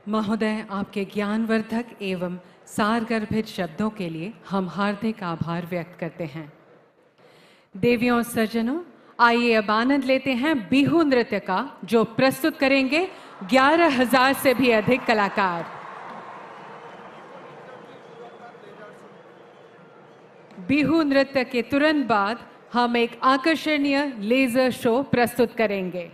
महोदय, आपके ज्ञानवर्धक एवं सारगर्भित शब्दों के लिए हम हार्दिक आभार व्यक्त करते हैं। देवियों और सज्जनों, आइए अब आनंद लेते हैं बिहू नृत्य का, जो प्रस्तुत करेंगे 11,000 से भी अधिक कलाकार। बिहू नृत्य के तुरंत बाद हम एक आकर्षणीय लेजर शो प्रस्तुत करेंगे।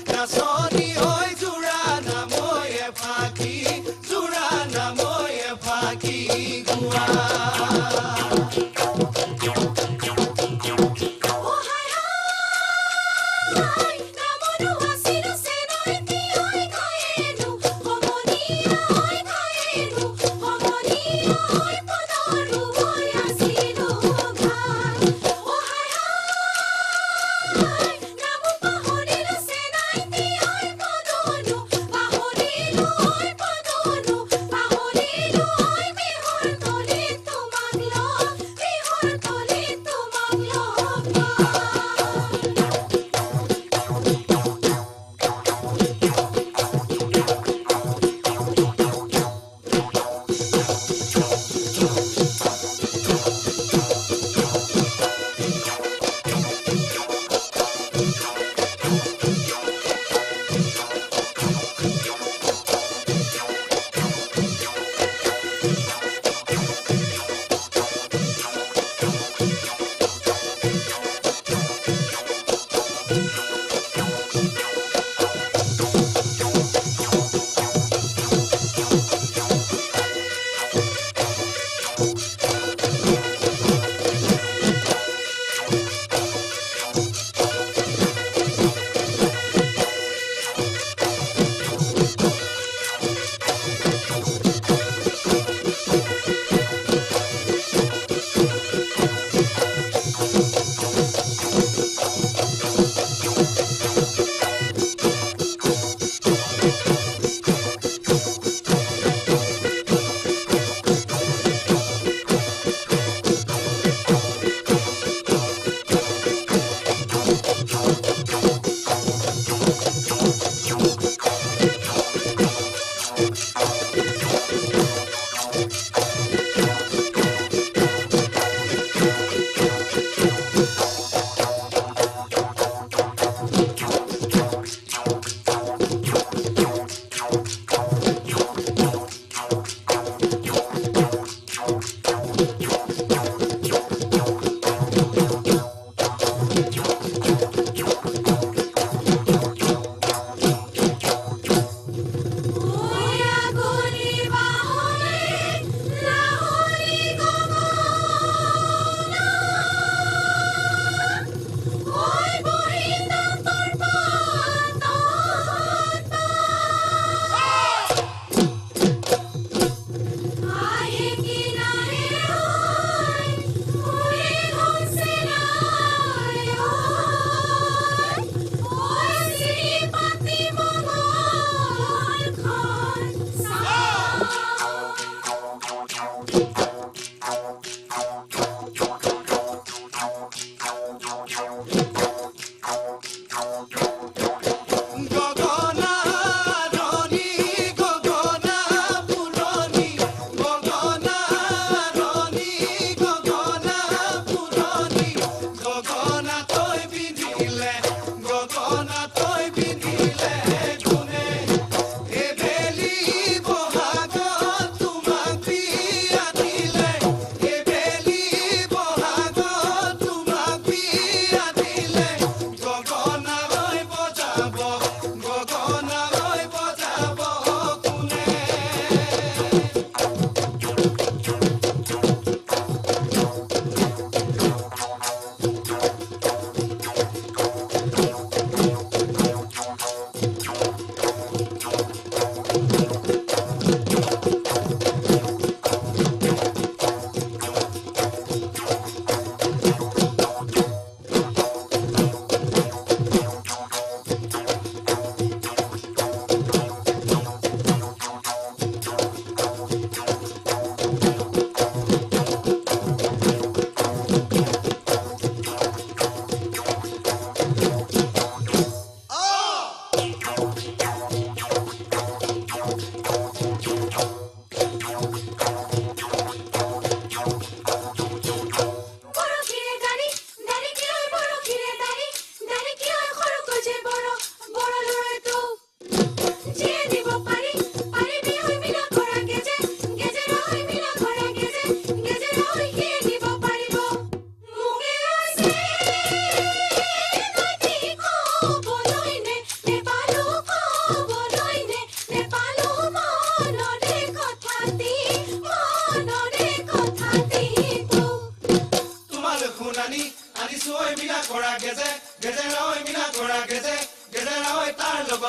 নাচনী হৈ জোৰা নাময়ে ফাঁকি জোৰা নাময়ে ফাঁকি গোৱা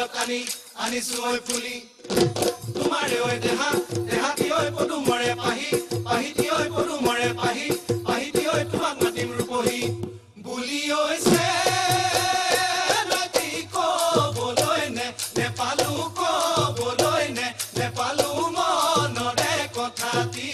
আনি আনিছো ঐ ফুলি তোমাৰে ঐ দেহা দেহাতি ঐ পদুমৰে পাহি পাহিতি ঐ পদুমৰে পাহি পাহিতি ঐ তোমাক মাতিম ৰূপহী বুলি ঐছে নদী কবলৈ নেপালো কবলৈ নেপালো মনৰে কথাটি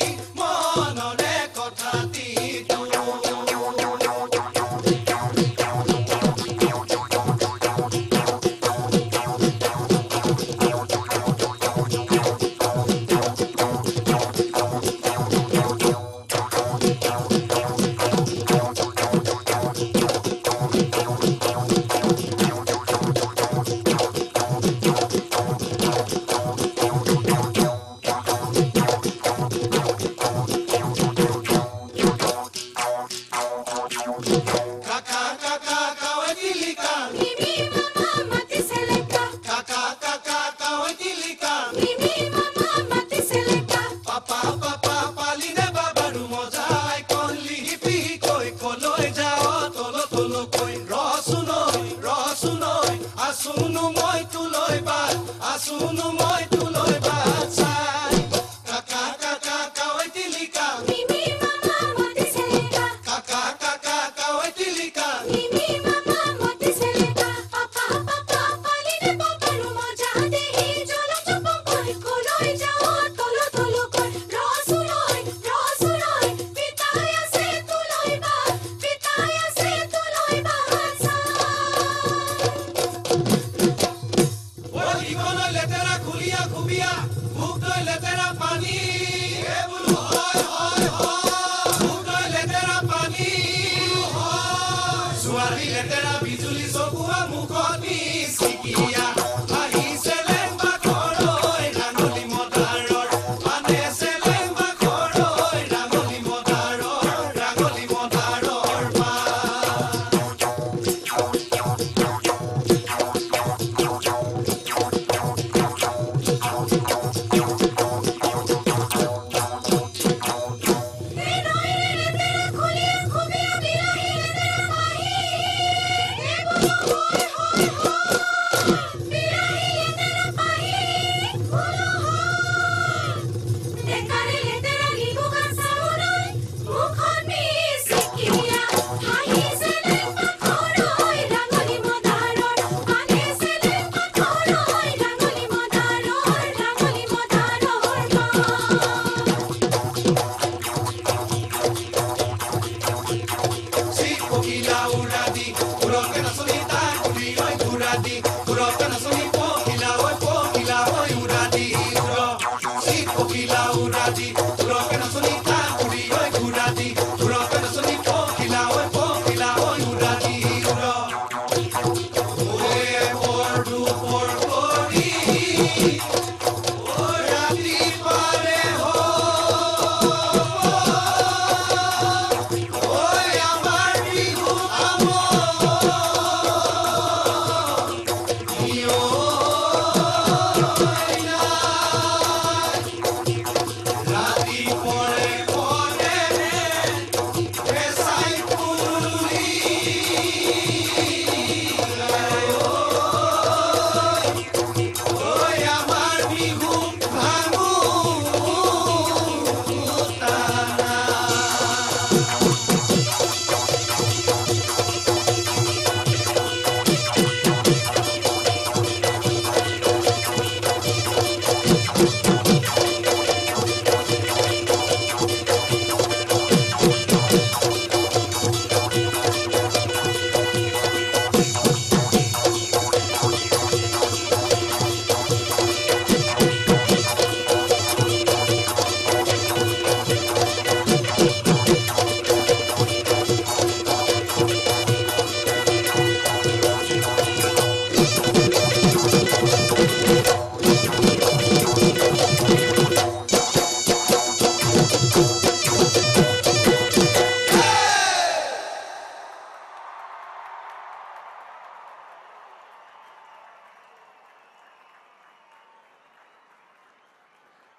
Asunu moi tuloi batsai kaka kaka kawai tilika mimi mama mati seleka kaka kaka kawai tilika mimi mama mati seleka papa papa paline papa rumo jade hi jolo chupo koi koloi jao tolo tolo koi rosunoi pitaya se tuloi batsai লেতেৰা খুলিয়া খুবিয়া মুখ তই লেতেৰা পানী এ বুলু হয় হয় হয় মুখ তই লেতেৰা পানী হয় ছোৱালী লেতেৰা বিজুলী চকুৱা মুখত চিকিয়া আহিছে লেম্বা ঘৰৈ ৰাঙলী মদাৰৰ মানে লেম্বা ঘৰৈ ৰাঙলী মদাৰৰ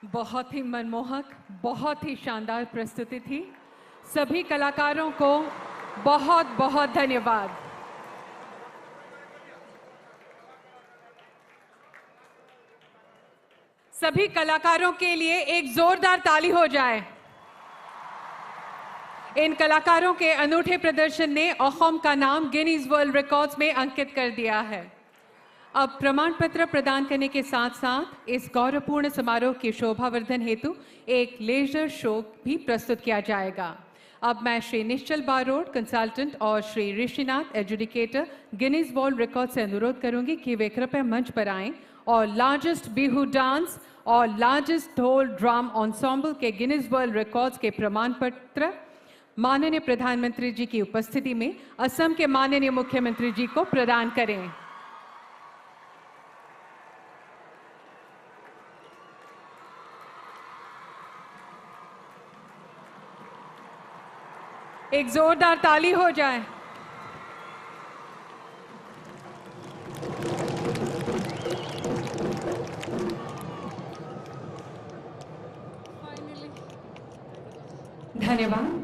बहुत ही मनमोहक, बहुत ही शानदार प्रस्तुति थी। सभी कलाकारों को बहुत बहुत धन्यवाद। सभी कलाकारों के लिए एक जोरदार ताली हो जाए। इन कलाकारों के अनूठे प्रदर्शन ने अहोम का नाम गिनीज वर्ल्ड रिकॉर्ड्स में अंकित कर दिया है। अब प्रमाण पत्र प्रदान करने के साथ साथ इस गौरवपूर्ण समारोह की शोभावर्धन हेतु एक लेजर शो भी प्रस्तुत किया जाएगा। अब मैं श्री निश्चल बारोड कंसल्टेंट और Shri Rishinath educator Guinness world record से अनुरोध करूंगी कि वे कृपया मंच पर आएं और लार्जेस्ट बिहू डांस और लार्जेस्ट ढोल ड्रम एंसेंबल के गिनीज वर्ल्ड रिकॉर्ड्स के प्रमाण पत्र माननीय प्रधानमंत्री जी की उपस्थिति में असम के माननीय मुख्यमंत्री जी को प्रदान करें। एक जोरदार ताली हो जाए। धन्यवाद।